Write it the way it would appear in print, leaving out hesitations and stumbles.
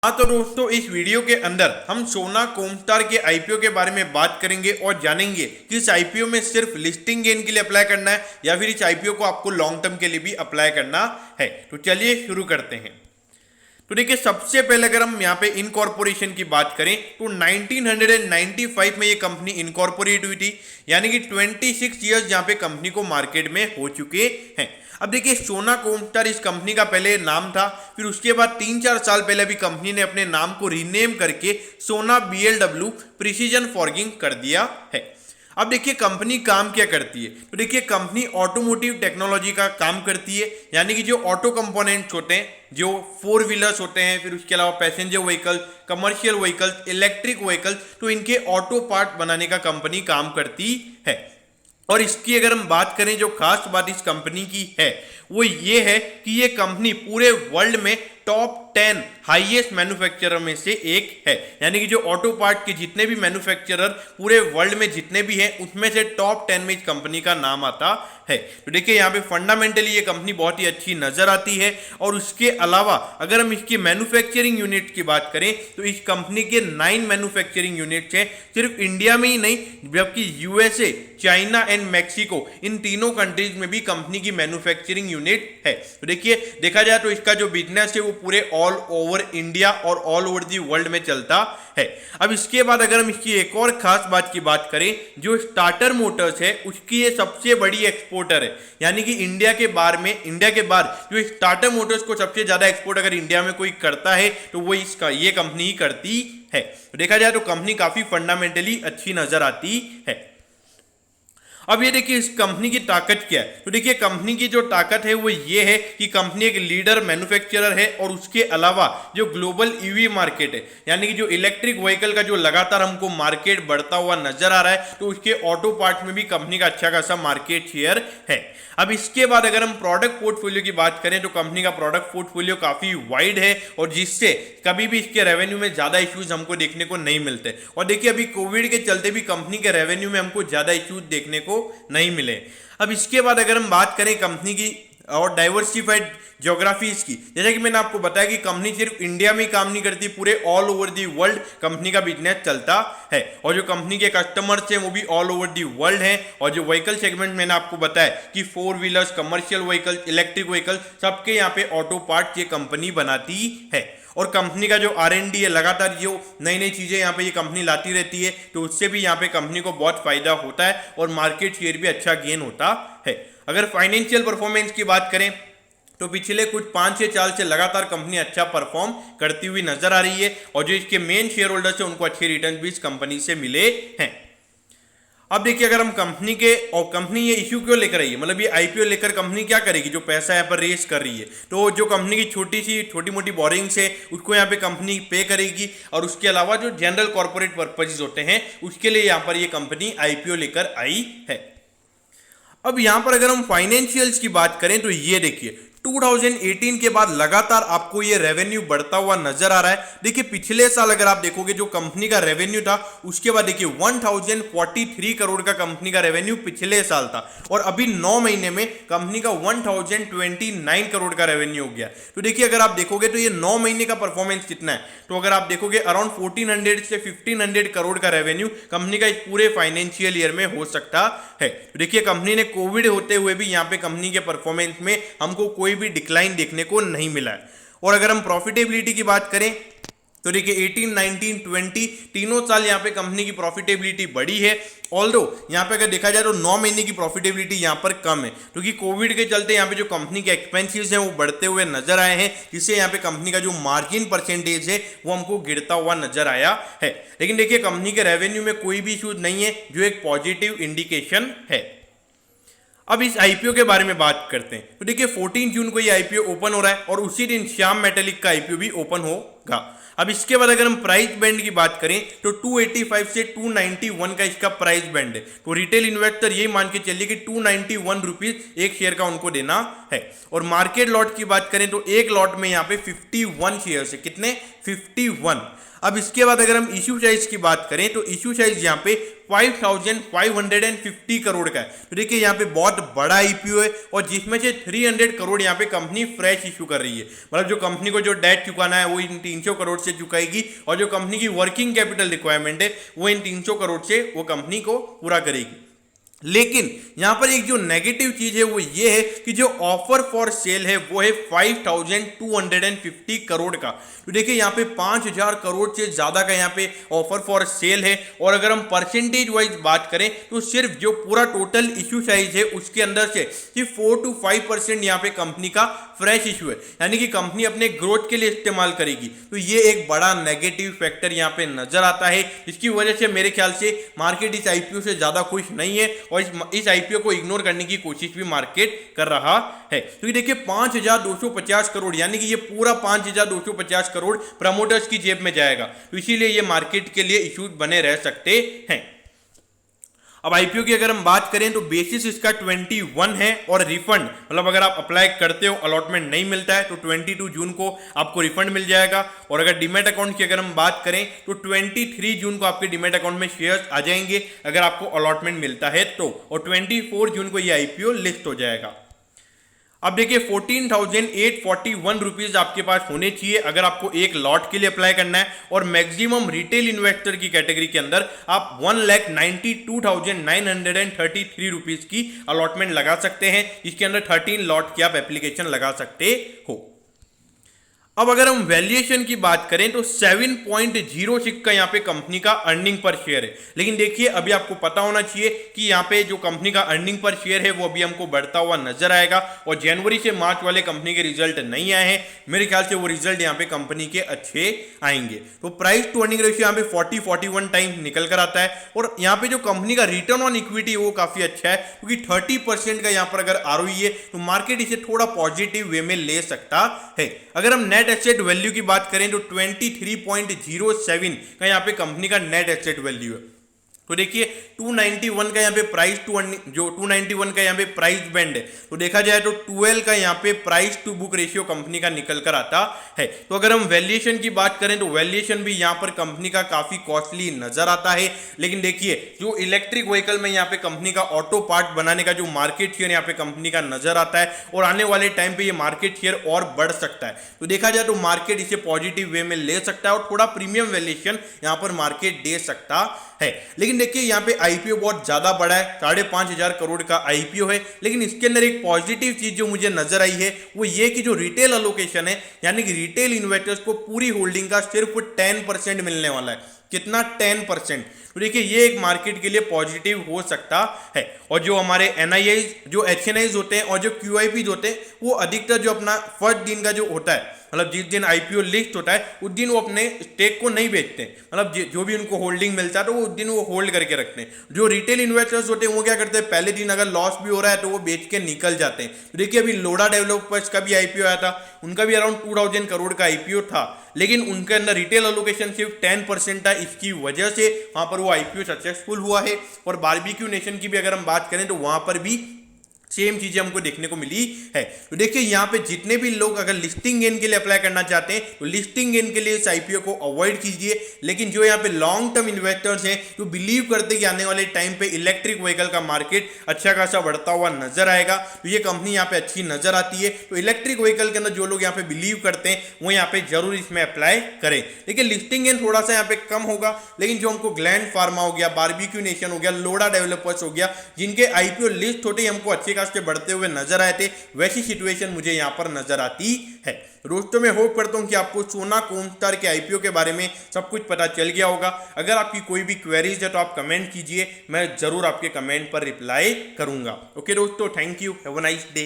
हाँ तो दोस्तों, इस वीडियो के अंदर हम सोना कोमस्टार के आईपीओ के बारे में बात करेंगे और जानेंगे कि इस आईपीओ में सिर्फ लिस्टिंग गेन के लिए अप्लाई करना है या फिर इस आईपीओ को आपको लॉन्ग टर्म के लिए भी अप्लाई करना है। तो चलिए शुरू करते हैं। तो देखिए, सबसे पहले अगर हम यहाँ पे इनकॉर्पोरेशन की बात करें तो 1995 में ये कंपनी इनकॉर्पोरेट हुई थी, यानी कि 26 ईयर्स यहाँ पे कंपनी को मार्केट में हो चुके हैं। अब देखिए, सोना कोमस्टार इस कंपनी का पहले नाम था, फिर उसके बाद 3-4 साल पहले भी कंपनी ने अपने नाम को रीनेम करके सोना BLW प्रिसीजन फॉर्जिंग कर दिया है। अब देखिए कंपनी काम क्या करती है, तो देखिए कंपनी ऑटोमोटिव टेक्नोलॉजी का काम करती है, यानी कि जो ऑटो कंपोनेंट्स होते हैं, जो 4 व्हीलर्स होते हैं, फिर उसके अलावा passenger vehicles, commercial vehicles, electric vehicles, तो इनके ऑटो पार्ट बनाने का कंपनी काम करती है। और इसकी अगर हम बात करें, जो खास बात इस कंपनी की है वो ये है कि ये कंपनी पूरे वर्ल्ड में टॉप 10 हाईएस्ट मैन्युफैक्चरर में से एक है, यानी कि जो ऑटो पार्ट के जितने भी मैन्युफैक्चरर पूरे वर्ल्ड में जितने भी हैं उसमें से टॉप 10 में इस कंपनी का नाम आता है। तो देखिए यहाँ पे फंडामेंटली ये कंपनी बहुत ही अच्छी नजर आती है। और उसके अलावा अगर हम इसकी मैन्युफैक्चरिंग यूनिट की बात करें तो इस कंपनी के 9 मैन्युफैक्चरिंग यूनिट्स हैं, सिर्फ इंडिया में ही नहीं जबकि USA, चाइना एंड मैक्सिको, इन तीनों कंट्रीज में भी कंपनी की मैन्युफैक्चरिंग यूनिट है। तो देखिए देखा जाए तो इसका जो बिजनेस है वो पूरे ऑल ओवर इंडिया और ऑल ओवर दी वर्ल्ड में चलता है। अब इसके बाद अगर हम इसकी एक और खास बात की बात करें, जो स्टार्टर मोटर्स है उसकी ये सबसे बड़ी एक्सपोर्टर है, यानी कि इंडिया के बाहर जो स्टार्टर मोटर्स को सबसे ज्यादा एक्सपोर्ट अगर इंडिया में कोई करता है तो वो ये कंपनी ही करती है। तो देखा जाए तो कंपनी काफी फंडामेंटली अच्छी नजर आती है। अब ये देखिए इस कंपनी की ताकत क्या है, तो देखिए कंपनी की जो ताकत है वो ये है कि कंपनी एक लीडर मैन्युफैक्चरर है और उसके अलावा जो ग्लोबल ईवी मार्केट है, यानी कि जो इलेक्ट्रिक व्हीकल का जो लगातार हमको मार्केट बढ़ता हुआ नजर आ रहा है, तो उसके ऑटो पार्ट में भी कंपनी का अच्छा खासा मार्केट शेयर है। अब इसके बाद अगर हम प्रोडक्ट पोर्टफोलियो की बात करें तो कंपनी का प्रोडक्ट पोर्टफोलियो काफी वाइड है और जिससे कभी भी इसके रेवेन्यू में ज्यादा इश्यूज हमको देखने को नहीं मिलते। और देखिए अभी कोविड के चलते भी कंपनी के रेवेन्यू में हमको ज्यादा इश्यूज देखने को नहीं मिले। अब इसके बाद अगर हम बात करें कंपनी की और डाइवर्सिफाइड ज्योग्राफीज की, जैसा कि मैंने आपको बताया कि कंपनी सिर्फ इंडिया में ही काम नहीं करती, पूरे all over the world company का बिजनेस चलता है। और जो कंपनी के कस्टमर्स हैं वो भी ऑल ओवर दी वर्ल्ड हैं। और जो व्हीकल सेगमेंट मैंने आपको बताया कि 4 wheelers, commercial vehicle, electric vehicle, सबके यहाँ पे ऑटो पार्ट ये कंपनी बनाती है। और कंपनी का जो R&D है, लगातार जो नई नई चीजें यहाँ पे ये कंपनी लाती रहती है, तो उससे भी यहाँ पे कंपनी को बहुत फायदा होता है और मार्केट शेयर भी अच्छा गेन होता है। अगर फाइनेंशियल परफॉर्मेंस की बात करें तो पिछले कुछ 5 से 4 साल से लगातार कंपनी अच्छा परफॉर्म करती हुई नजर आ रही है और जो इसके मेन शेयर होल्डर्स हैं उनको अच्छे रिटर्न भी इस कंपनी से मिले हैं। अब देखिए अगर हम कंपनी ये इश्यू क्यों लेकर आई है, मतलब ये आईपीओ लेकर कंपनी क्या करेगी, जो पैसा यहाँ पर रेस कर रही है, तो जो कंपनी की छोटी मोटी बोरिंग्स है उसको यहाँ पे कंपनी पे करेगी और उसके अलावा जो जनरल कॉर्पोरेट पर्पजेज होते हैं उसके लिए यहाँ पर ये कंपनी आईपीओ लेकर आई है। अब यहां पर अगर हम फाइनेंशियल्स की बात करें तो ये देखिए 2018 के बाद लगातार आपको ये रेवेन्यू बढ़ता हुआ नजर आ रहा है। देखिए पिछले साल अगर आप देखोगे जो कंपनी का रेवेन्यू था उसके बाद देखिए 1043 करोड़ का कंपनी का रेवेन्यू पिछले साल था और अभी 9 महीने में कंपनी का 1029 करोड़ का रेवेन्यू हो गया। तो देखिए अगर आप देखोगे तो ये 9 महीने का परफॉर्मेंस कितना है, तो अगर आप देखोगे अराउंड 1400 से 1500 करोड़ का रेवेन्यू कंपनी का इस पूरे फाइनेंशियल ईयर में हो सकता है। तो देखिए कंपनी ने कोविड होते हुए भी यहाँ पे कंपनी के परफॉर्मेंस में हमको कोई भी डिक्लाइन देखने को नहीं मिला है। और अगर हम प्रॉफिटेबिलिटी की बात करें तो देखिए 18, 19, 20 तीनों साल यहाँ पे कंपनी की प्रॉफिटेबिलिटी बढ़ी है। ऑल्दो यहाँ पे अगर देखा जाए तो 9 महीने की प्रॉफिटेबिलिटी यहाँ पर कम है क्योंकि कोविड के चलते यहाँ पे जो कंपनी के एक्सपेंसेस हैं वो बढ़ते हुए नजर आए हैं, जिससे यहाँ पे कंपनी का जो मार्जिन परसेंटेज है वो हमको गिरता हुआ नजर आया है। लेकिन देखिए कंपनी के रेवेन्यू में कोई भी इशू नहीं है, जो एक पॉजिटिव इंडिकेशन है। अब इस आईपीओ के बारे में बात करते हैं तो देखिए 14 जून को ये आईपीओ ओपन हो रहा है और उसी दिन श्याम मेटालिक का आईपीओ भी ओपन होगा। अब इसके बाद अगर हम प्राइस बैंड की बात करें तो 285 से 291 का इसका प्राइस बैंड है। तो रिटेल इन्वेस्टर ये मान के चलिए कि 291 रुपीज एक शेयर का उनको देना है। और मार्केट लॉट की बात करें तो एक लॉट में यहाँ पे 51 शेयर है, कितने 51। अब इसके बाद अगर हम इश्यू साइज की बात करें तो इश्यू साइज यहाँ पे 5550 करोड़ का है। तो देखिए यहाँ पे बहुत बड़ा आईपीओ है और जिसमें से 300 करोड़ यहाँ पे कंपनी फ्रेश इशू कर रही है, मतलब जो कंपनी को जो डेट चुकाना है वो इन 300 करोड़ से चुकाएगी और जो कंपनी की वर्किंग कैपिटल रिक्वायरमेंट है वो इन 300 करोड़ से वो कंपनी को पूरा करेगी। लेकिन यहां पर एक जो नेगेटिव चीज है वो ये है कि जो ऑफर फॉर सेल है वो है 5250 करोड़ का। तो देखिए यहाँ पे 5000 करोड़ से ज्यादा का यहाँ पे ऑफर फॉर सेल है। और अगर हम परसेंटेज वाइज बात करें तो सिर्फ जो पूरा टोटल इश्यू साइज है उसके अंदर से सिर्फ 4 to 5% यहाँ पे कंपनी का फ्रेश इश्यू है, यानी कि कंपनी अपने ग्रोथ के लिए इस्तेमाल करेगी। तो ये एक बड़ा नेगेटिव फैक्टर यहाँ पे नजर आता है, जिसकी वजह से मेरे ख्याल से मार्केट इस आईपीओ से ज्यादा खुश नहीं है और इस आईपीओ को इग्नोर करने की कोशिश भी मार्केट कर रहा है। तो ये देखिए 5250 करोड़, यानी कि ये पूरा 5250 करोड़ प्रमोटर्स की जेब में जाएगा। तो इसीलिए ये मार्केट के लिए इश्यूज बने रह सकते हैं। अब आईपीओ की अगर हम बात करें तो बेसिस इसका 21 है और रिफंड मतलब अगर आप अप्लाई करते हो अलॉटमेंट नहीं मिलता है तो 22 जून को आपको रिफंड मिल जाएगा। और अगर डीमैट अकाउंट की अगर हम बात करें तो 23 जून को आपके डीमैट अकाउंट में शेयर्स आ जाएंगे अगर आपको अलॉटमेंट मिलता है तो, और 24 जून को ये आईपीओ लिस्ट हो जाएगा। अब देखिए 14,841 रुपीज आपके पास होने चाहिए अगर आपको एक लॉट के लिए अप्लाई करना है। और मैक्सिमम रिटेल इन्वेस्टर की कैटेगरी के अंदर आप 1,92,933 रुपीज की अलॉटमेंट लगा सकते हैं। इसके अंदर 13 लॉट की आप एप्लीकेशन लगा सकते हो। अब अगर हम वैल्यूएशन की बात करें तो 7.06 का यहाँ पे कंपनी का अर्निंग पर शेयर है। लेकिन देखिए अभी आपको पता होना चाहिए कि यहाँ पे जो कंपनी का अर्निंग पर शेयर है वो अभी हमको बढ़ता हुआ नजर आएगा और जनवरी से मार्च वाले कंपनी के रिजल्ट नहीं आए हैं। मेरे ख्याल से वो रिजल्ट यहाँ पे कंपनी के अच्छे आएंगे। तो प्राइस टू अर्निंग रेशियो यहाँ पे 40-41 टाइम्स निकल कर आता है। और यहाँ पे जो कंपनी का रिटर्न ऑन इक्विटी वो काफी अच्छा है, क्योंकि 30% का यहाँ पर अगर आरओई है तो मार्केट इसे थोड़ा पॉजिटिव वे में ले सकता है। अगर हम नेट एसेट वैल्यू की बात करें तो 23.07 का यहाँ पे कंपनी का नेट एसेट वैल्यू है। तो देखिए 291 का यहाँ पे प्राइस टू जो 291 का यहाँ पे प्राइस बैंड है, तो देखा जाए तो 12 का यहाँ पे price to book ratio company का निकल कर आता है। तो अगर हम वैल्यूएशन की बात करें तो वैल्यूएशन भी यहाँ पर कंपनी का काफी कॉस्टली नजर आता है। लेकिन देखिए जो इलेक्ट्रिक व्हीकल में यहाँ पे कंपनी का ऑटो पार्ट बनाने का जो मार्केट शेयर यहाँ पे कंपनी का नजर आता है और आने वाले टाइम पे ये मार्केट शेयर और बढ़ सकता है। तो देखा जाए तो मार्केट इसे पॉजिटिव वे में ले सकता है और थोड़ा प्रीमियम वैल्यूएशन यहाँ पर मार्केट दे सकता है। लेकिन देखिए यहाँ पे आईपीओ बहुत ज्यादा बड़ा है, 5,500 करोड़ का आईपीओ है। लेकिन इसके अंदर एक पॉजिटिव चीज जो मुझे नजर आई है वो ये कि जो रिटेल अलोकेशन है, यानी कि रिटेल इन्वेस्टर्स को पूरी होल्डिंग का सिर्फ 10% मिलने वाला है। कितना? 10%। तो देखिए ये एक मार्केट के लिए पॉजिटिव हो सकता है। और जो हमारे एनआईआईज, जो एचएनआईज होते हैं और जो क्यूआईपीज होते हैं वो अधिकतर जो अपना फर्स्ट दिन का जो होता है, मतलब जिस दिन आईपीओ लिस्ट होता है उस दिन वो अपने स्टेक को नहीं बेचते, मतलब जो भी उनको होल्डिंग मिलता है तो वो उस दिन वो होल्ड करके रखते हैं। जो रिटेल इन्वेस्टर्स होते हैं वो क्या करते हैं, पहले दिन अगर लॉस भी हो रहा है तो वो बेच के निकल जाते हैं। तो देखिए अभी लोडा डेवलपर्स का भी आईपीओ आया था, उनका भी अराउंड 2000 करोड़ का आईपीओ था, लेकिन उनके अंदर रिटेल अलोकेशन सिर्फ 10% था। इसकी वजह से वहां पर वो आईपीओ सक्सेसफुल हुआ है। और बारबेक्यू नेशन की भी अगर हम बात करें तो वहां पर भी सेम चीजें हमको देखने को मिली है। तो देखिए यहाँ पे जितने भी लोग अगर लिस्टिंग गेन के लिए अप्लाई करना चाहते हैं तो लिस्टिंग गेन के लिए इस आईपीओ को अवॉइड कीजिए। लेकिन जो यहाँ पे लॉन्ग टर्म इन्वेस्टर्स हैं जो बिलीव करते हैं कि आने वाले टाइम पे इलेक्ट्रिक व्हीकल का मार्केट अच्छा खासा बढ़ता हुआ नजर आएगा, तो ये कंपनी यहाँ पे अच्छी नजर आती है। तो इलेक्ट्रिक व्हीकल के अंदर जो लोग यहाँ पे बिलीव करते हैं वो यहाँ पे जरूर इसमें अप्लाई करें। देखिए लिस्टिंग गेन थोड़ा सा यहाँ पे कम होगा, लेकिन जो हमको ग्लैंड फार्मा हो गया, बारबेक्यू नेशन हो गया, लोडा डेवलपर्स हो गया, जिनके आईपीओ लिस्ट होते ही हमको अच्छे खासे बढ़ते हुए नजर आए थे, वैसी सिचुएशन मुझे यहां पर नजर आती है। दोस्तों मैं होप करता हूं कि आपको सोना कोमस्टार के आईपीओ के बारे में सब कुछ पता चल गया होगा। अगर आपकी कोई भी क्वेरीज है तो आप कमेंट कीजिए, मैं जरूर आपके कमेंट पर रिप्लाई करूंगा। ओके दोस्तों, thank you, have a nice day.